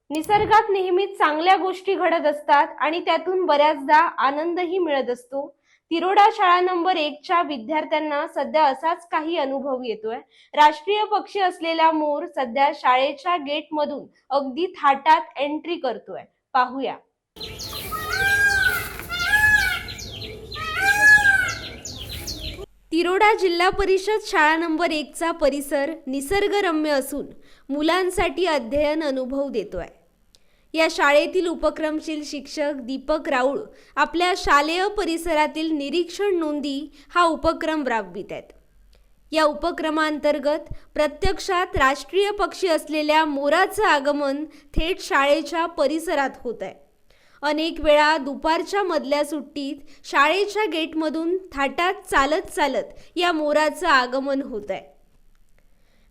निसर्गात नेहमीच चांगल्या गोष्टी घडत असतात आणि त्यातून बऱ्याचदा आनंदही मिळत असतो। तिरोडा शाळा नंबर 1च्या विद्यार्थ्यांना सध्या असाच काही अनुभव येतोय। राष्ट्रीय पक्षी असलेला मोर सध्या शाळेच्या गेटमधून अगदी थाटात एंट्री करतोय। पाहूया। तिरोडा जिल्हा परिषद शाळा नंबर 1चा परिसर निसर्गरम्य असून मुलांसाठी अध्ययन अनुभव देतोय। या शाळेतील उपक्रमशील शिक्षक दीपक राऊळ आपल्या शालेय परिसरातील निरीक्षण नोंदी हा उपक्रम राबवित आहेत। या उपक्रमांतर्गत प्रत्यक्षात राष्ट्रीय पक्षी असलेल्या मोराचं आगमन थेट शाळेच्या परिसरात होत आहे। अनेक वेळा दुपारच्या मधल्या सुट्टीत शाळेच्या गेटमधून थाटात चालत चालत या मोराचं आगमन होत आहे।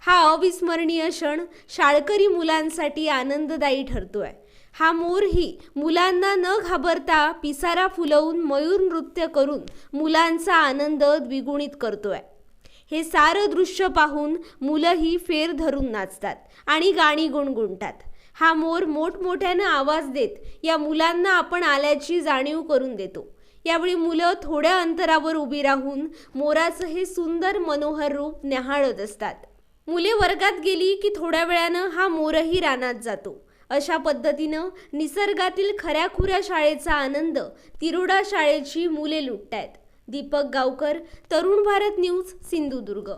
हा अविस्मरणीय क्षण शाळकरी मुलांसाठी आनंददायी ठरतोय। हा मोरही मुलांना न घाबरता पिसारा फुलवून मयूर नृत्य करून मुलांचा आनंद द्विगुणित करतोय। हे सारं दृश्य पाहून मुलंही फेर धरून नाचतात आणि गाणी गुणगुणतात। हा मोर मोठमोठ्यानं आवाज देत या मुलांना आपण आल्याची जाणीव करून देतो। यावेळी मुलं थोड्या अंतरावर उभी राहून मोराचं हे सुंदर मनोहर रूप न्याहाळत असतात। मुले वर्गात गेली की थोड्या वेळानं हा मोरही रानात जातो। अशा पद्धतीनं निसर्गातील खऱ्याखुऱ्या शाळेचा आनंद तिरोडा शाळेची मुले लुटतायत। दीपक गावकर, तरुण भारत न्यूज, सिंधुदुर्ग।